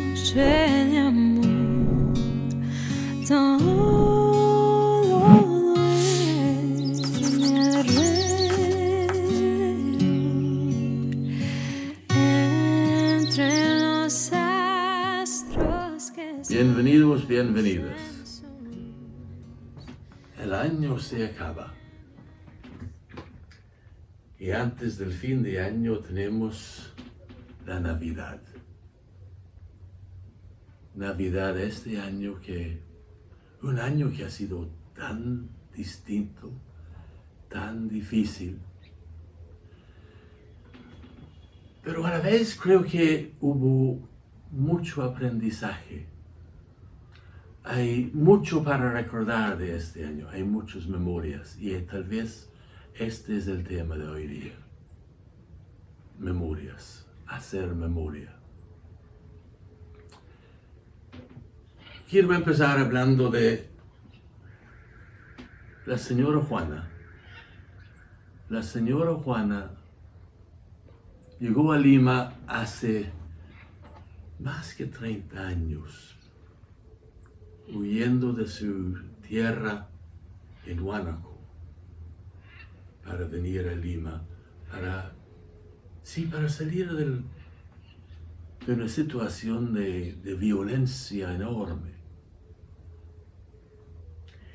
noche de amor, todo duerme alrededor, entre los astros que Bienvenidos, bienvenidas. El año se acaba. Y antes del fin de año tenemos la Navidad. Navidad este año un año que ha sido tan distinto, tan difícil. Pero a la vez creo que hubo mucho aprendizaje. Hay mucho para recordar de este año, hay muchas memorias y tal vez este es el tema de hoy día. Memorias, hacer memoria. Quiero empezar hablando de la señora Juana. La señora Juana llegó a Lima hace más que 30 años, huyendo de su tierra en Huánuco para venir a Lima, para salir de una situación de violencia enorme.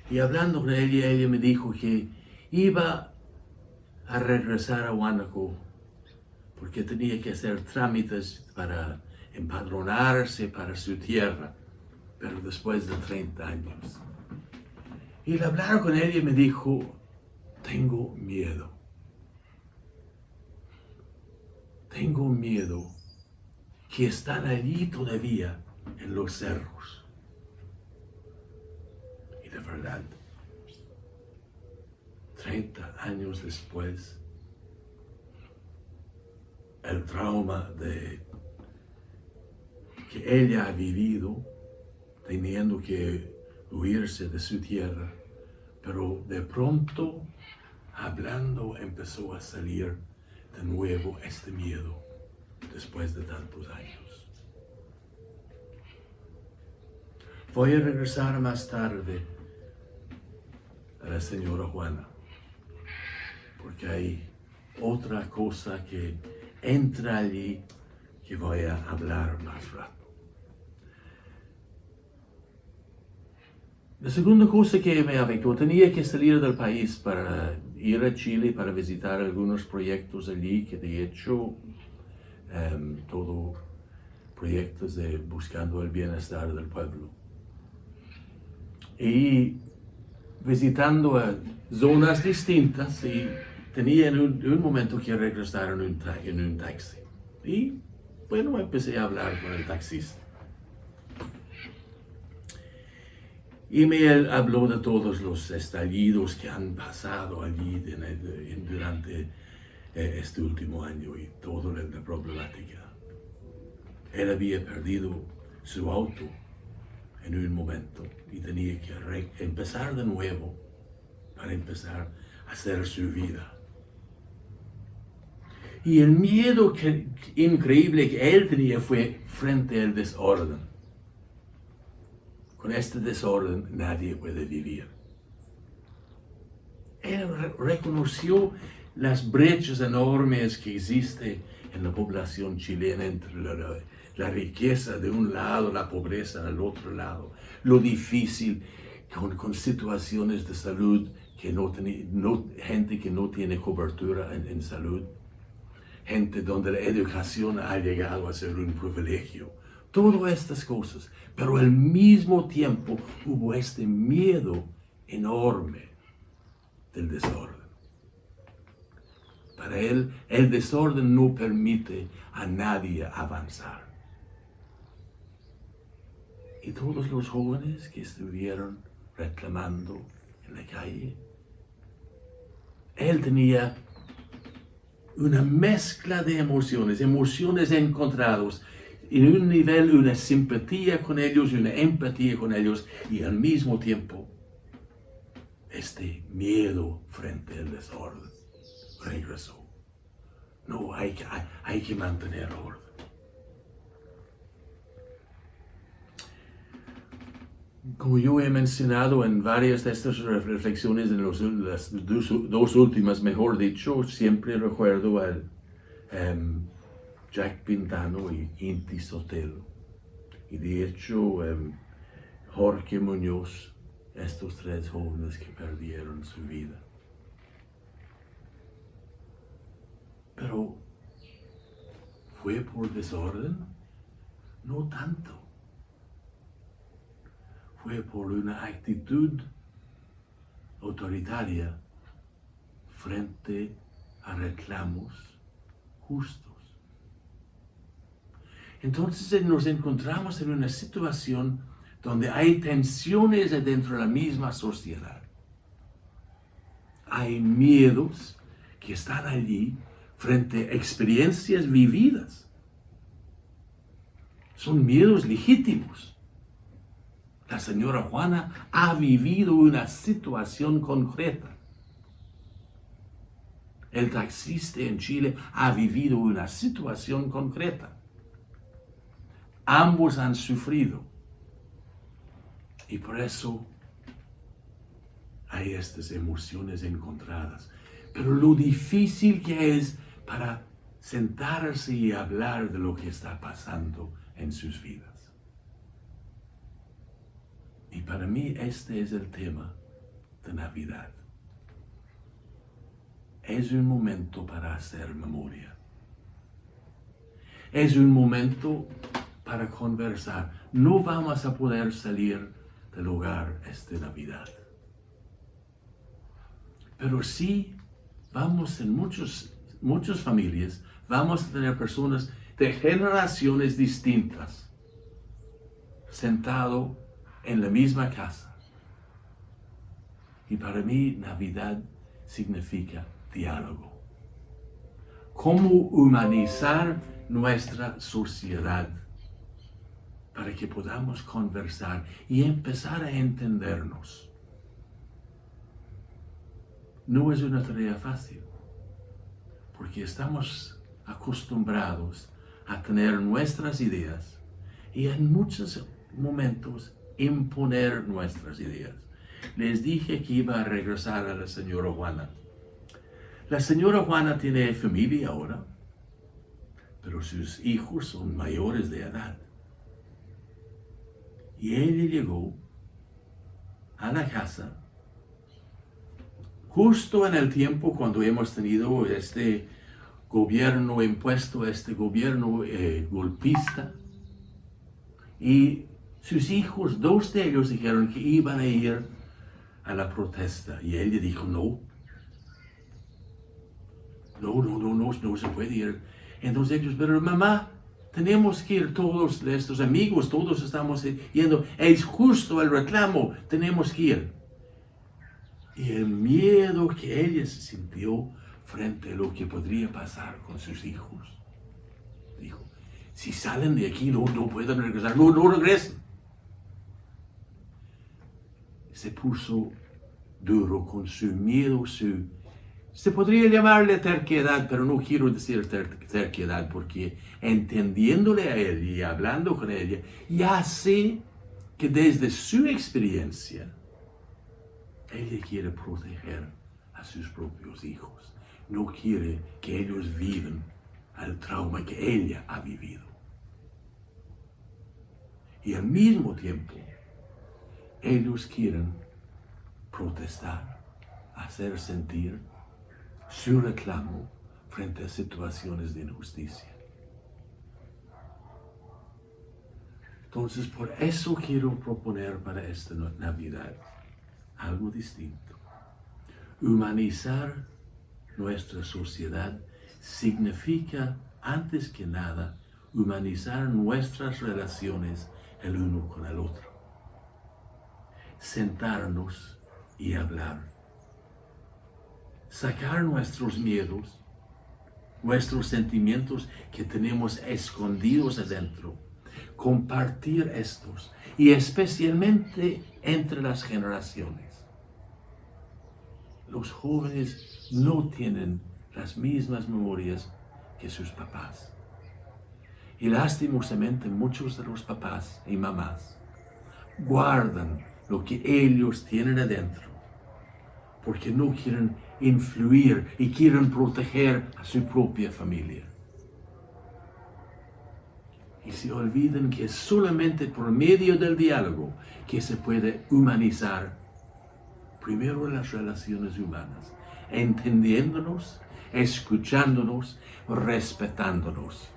Y hablando con ella me dijo que iba a regresar a Huánuco porque tenía que hacer trámites para empadronarse para su tierra, pero después de 30 años. Y al hablar con ella me dijo, tengo miedo. Tengo miedo que están allí todavía en los cerros. Y de verdad, 30 años después, el trauma que ella ha vivido, teniendo que huirse de su tierra, pero de pronto, hablando, empezó a salir de nuevo este miedo después de tantos años. Voy a regresar más tarde a la señora Juana, porque hay otra cosa que entra allí que voy a hablar más rato. La segunda cosa que me afectó, tenía que salir del país para ir a Chile para visitar algunos proyectos allí, que de hecho, todo proyectos de buscando el bienestar del pueblo. Y visitando zonas distintas, y tenía en un momento que regresar en un taxi. Y bueno, empecé a hablar con el taxista. Y me habló de todos los estallidos que han pasado allí durante este último año y toda la problemática. Él había perdido su auto en un momento y tenía que empezar de nuevo para empezar a hacer su vida. Y el miedo increíble que él tenía fue frente al desorden. Con este desorden nadie puede vivir. Él reconoció las brechas enormes que existen en la población chilena entre la riqueza de un lado, la pobreza del otro lado, lo difícil con situaciones de salud, gente que no tiene cobertura en salud, gente donde la educación ha llegado a ser un privilegio. Todas estas cosas, pero al mismo tiempo hubo este miedo enorme del desorden. Para él, el desorden no permite a nadie avanzar. Y todos los jóvenes que estuvieron reclamando en la calle, él tenía una mezcla de emociones encontradas. En un nivel, una simpatía con ellos, una empatía con ellos, y al mismo tiempo, este miedo frente al desorden regresó. No, hay que mantener orden. Como yo he mencionado en varias de estas reflexiones, en las dos últimas, mejor dicho, siempre recuerdo al Jack Pintano y Inti Sotelo. Y de hecho, Jorge Muñoz, estos tres jóvenes que perdieron su vida. Pero, ¿fue por desorden? No tanto. Fue por una actitud autoritaria frente a reclamos justos. Entonces nos encontramos en una situación donde hay tensiones dentro de la misma sociedad. Hay miedos que están allí frente a experiencias vividas. Son miedos legítimos. La señora Juana ha vivido una situación concreta. El taxista en Chile ha vivido una situación concreta. Ambos han sufrido. Y por eso hay estas emociones encontradas. Pero lo difícil que es para sentarse y hablar de lo que está pasando en sus vidas. Y para mí este es el tema de Navidad. Es un momento para hacer memoria. Es un momento para conversar. No vamos a poder salir del hogar esta Navidad. Pero sí vamos en muchas familias, vamos a tener personas de generaciones distintas sentado en la misma casa. Y para mí Navidad significa diálogo. Cómo humanizar nuestra sociedad para que podamos conversar y empezar a entendernos. No es una tarea fácil, porque estamos acostumbrados a tener nuestras ideas y en muchos momentos imponer nuestras ideas. Les dije que iba a regresar a la señora Juana. La señora Juana tiene familia ahora, pero sus hijos son mayores de edad. Y ella llegó a la casa justo en el tiempo cuando hemos tenido este gobierno impuesto, este gobierno golpista. Y sus hijos, dos de ellos dijeron que iban a ir a la protesta. Y ella dijo, no se puede ir. Entonces ellos, pero mamá, tenemos que ir todos estos amigos, todos estamos yendo. Es justo el reclamo, tenemos que ir. Y el miedo que ella se sintió frente a lo que podría pasar con sus hijos. Dijo, si salen de aquí no pueden regresar, no regresen. Se puso duro con su miedo, se podría llamarle terquedad, pero no quiero decir terquedad, porque entendiéndole a ella y hablando con ella, ya sé que desde su experiencia, ella quiere proteger a sus propios hijos. No quiere que ellos vivan el trauma que ella ha vivido. Y al mismo tiempo, ellos quieren protestar, hacer sentir su reclamo frente a situaciones de injusticia. Entonces, por eso quiero proponer para esta Navidad algo distinto. Humanizar nuestra sociedad significa, antes que nada, humanizar nuestras relaciones el uno con el otro. Sentarnos y hablar. Sacar nuestros miedos, nuestros sentimientos que tenemos escondidos adentro. Compartir estos, y especialmente entre las generaciones. Los jóvenes no tienen las mismas memorias que sus papás. Y lastimosamente muchos de los papás y mamás guardan lo que ellos tienen adentro porque no quieren influir y quieren proteger a su propia familia. Y se olvidan que es solamente por medio del diálogo que se puede humanizar primero las relaciones humanas, entendiéndonos, escuchándonos, respetándonos.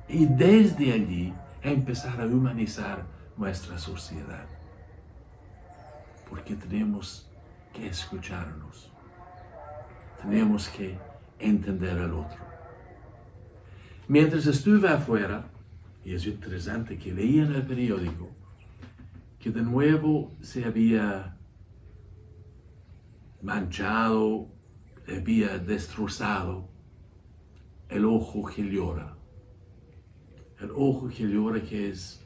Y desde allí empezar a humanizar nuestra sociedad. Porque tenemos que escucharnos. Tenemos que entender al otro. Mientras estuve afuera, y es interesante que leía en el periódico que de nuevo se había manchado, había destrozado el ojo que llora. El ojo que llora, que es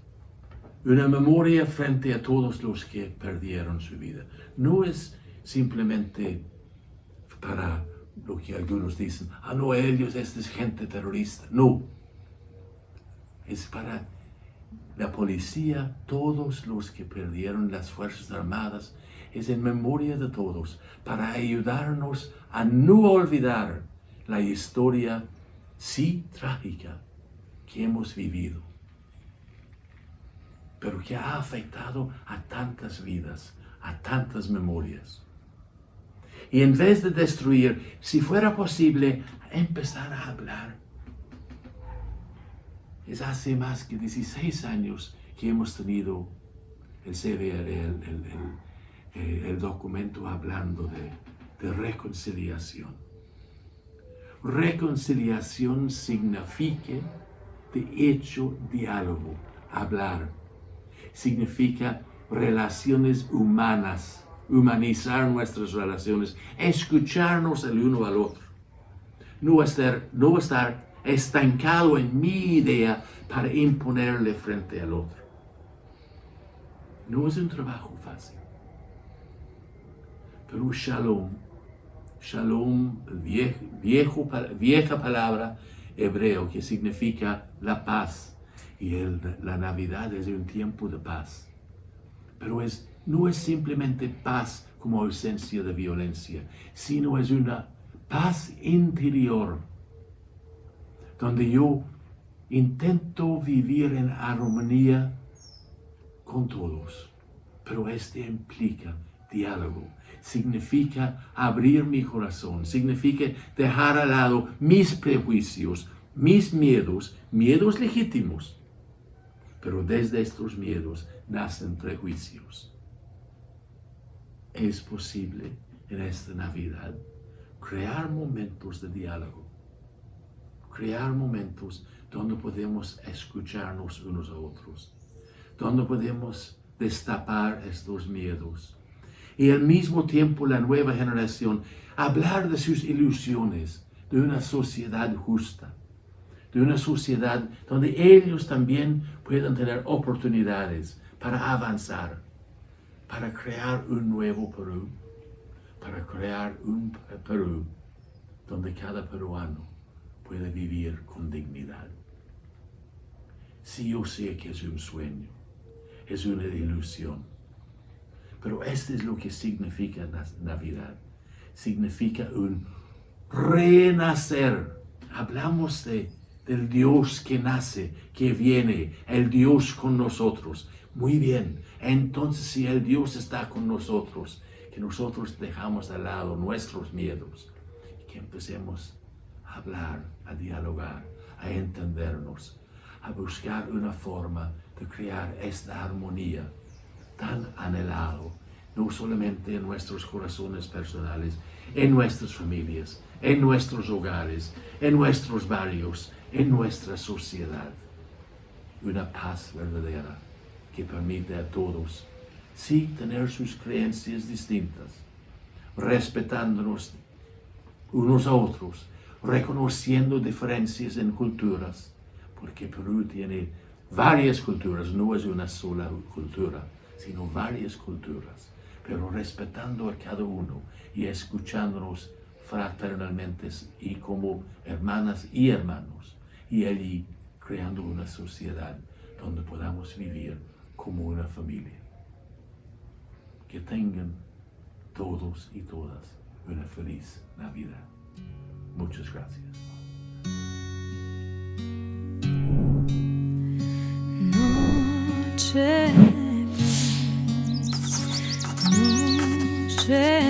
una memoria frente a todos los que perdieron su vida. No es simplemente para lo que algunos dicen, no, ellos, esta es gente terrorista. No, es para la policía, todos los que perdieron las Fuerzas Armadas, es en memoria de todos, para ayudarnos a no olvidar la historia, sí trágica, que hemos vivido, pero que ha afectado a tantas vidas, a tantas memorias. Y en vez de destruir, si fuera posible, empezar a hablar. Es hace más que 16 años que hemos tenido el CBR, el documento hablando de reconciliación. Reconciliación significa, de hecho, diálogo, hablar. Significa relaciones humanas, humanizar nuestras relaciones, escucharnos el uno al otro. No estar estancado en mi idea para imponerle frente al otro. No es un trabajo fácil. Pero shalom, vieja palabra hebreo que significa la paz. Y la Navidad es un tiempo de paz. Pero no es simplemente paz como ausencia de violencia, sino es una paz interior, donde yo intento vivir en armonía con todos. Pero implica diálogo, significa abrir mi corazón, significa dejar al lado mis prejuicios, mis miedos legítimos. Pero desde estos miedos nacen prejuicios. Es posible en esta Navidad crear momentos de diálogo, crear momentos donde podemos escucharnos unos a otros, donde podemos destapar estos miedos. Y al mismo tiempo la nueva generación hablar de sus ilusiones, de una sociedad justa, de una sociedad donde ellos también puedan tener oportunidades para avanzar, para crear un nuevo Perú, para crear un Perú donde cada peruano puede vivir con dignidad. Sí, yo sé que es un sueño, es una ilusión, pero esto es lo que significa Navidad. Significa un renacer. Hablamos del Dios que nace, que viene, el Dios con nosotros. Muy bien, entonces si el Dios está con nosotros, que nosotros dejamos de lado nuestros miedos, y que empecemos a hablar, a dialogar, a entendernos, a buscar una forma de crear esta armonía tan anhelado, no solamente en nuestros corazones personales, en nuestras familias, en nuestros hogares, en nuestros barrios, en nuestra sociedad. Una paz verdadera que permite a todos, sí, tener sus creencias distintas, respetándonos unos a otros, reconociendo diferencias en culturas, porque Perú tiene varias culturas, no es una sola cultura, sino varias culturas, pero respetando a cada uno y escuchándonos fraternalmente y como hermanas y hermanos, y allí creando una sociedad donde podamos vivir como una familia. Que tengan todos y todas una feliz Navidad. Muchas gracias. Noche, noche.